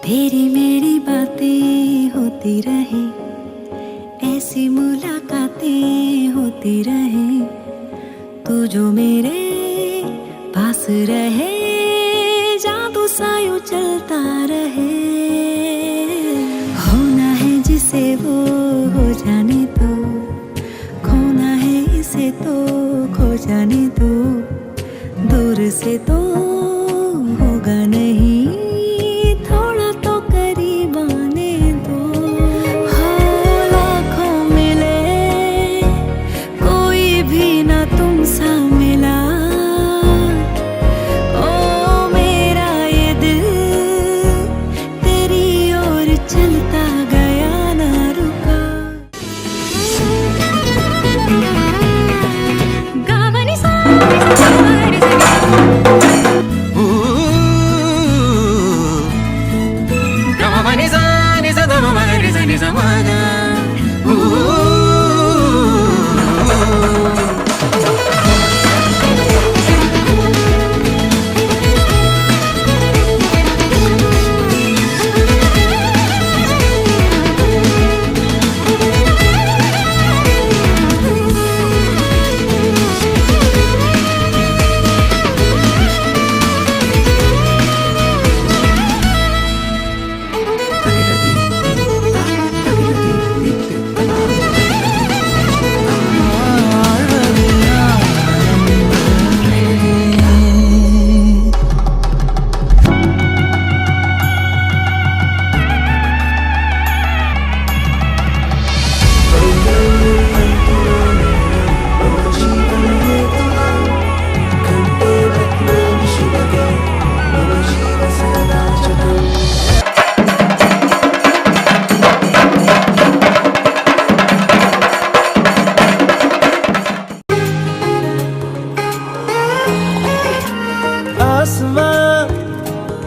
तेरी मेरी बातें होती रहे, ऐसी मुलाकातें होती रहे, तू जो मेरे पास रहे, जादू सा यूं चलता रहे। होना है जिसे वो हो जाने दो, खोना है इसे तो खो जाने दो, दूर से तो होगा नहीं, थोड़ा तो करीब आने दो। हो लाखों मिले, कोई भी ना तुम सा मिला, ओ मेरा ये दिल तेरी ओर चलता गया ना रुका। गावनी सा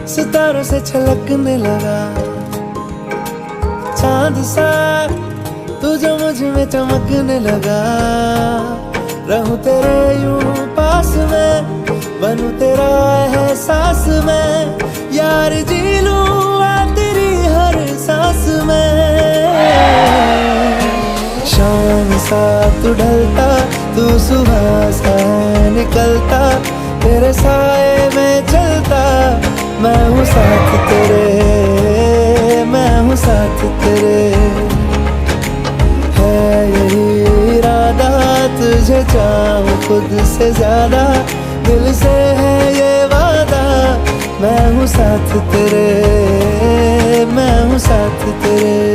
सितारों से छलकने लगा, चांद सा तू जो मुझ में चमकने लगा। रहूं तेरे यूं पास में, बनूं तेरा एहसास में, यार जी लूं तेरी हर सांस में। शाम सा तू ढलता, तू सुबह सा निकलता, तेरे साए में चलता, मैं हूँ साथ तेरे, मैं हूँ साथ तेरे। है यही इरादा, तुझे चाहूँ खुद से ज्यादा, दिल से है ये वादा, मैं हूँ साथ तेरे, मैं हूँ साथ तेरे।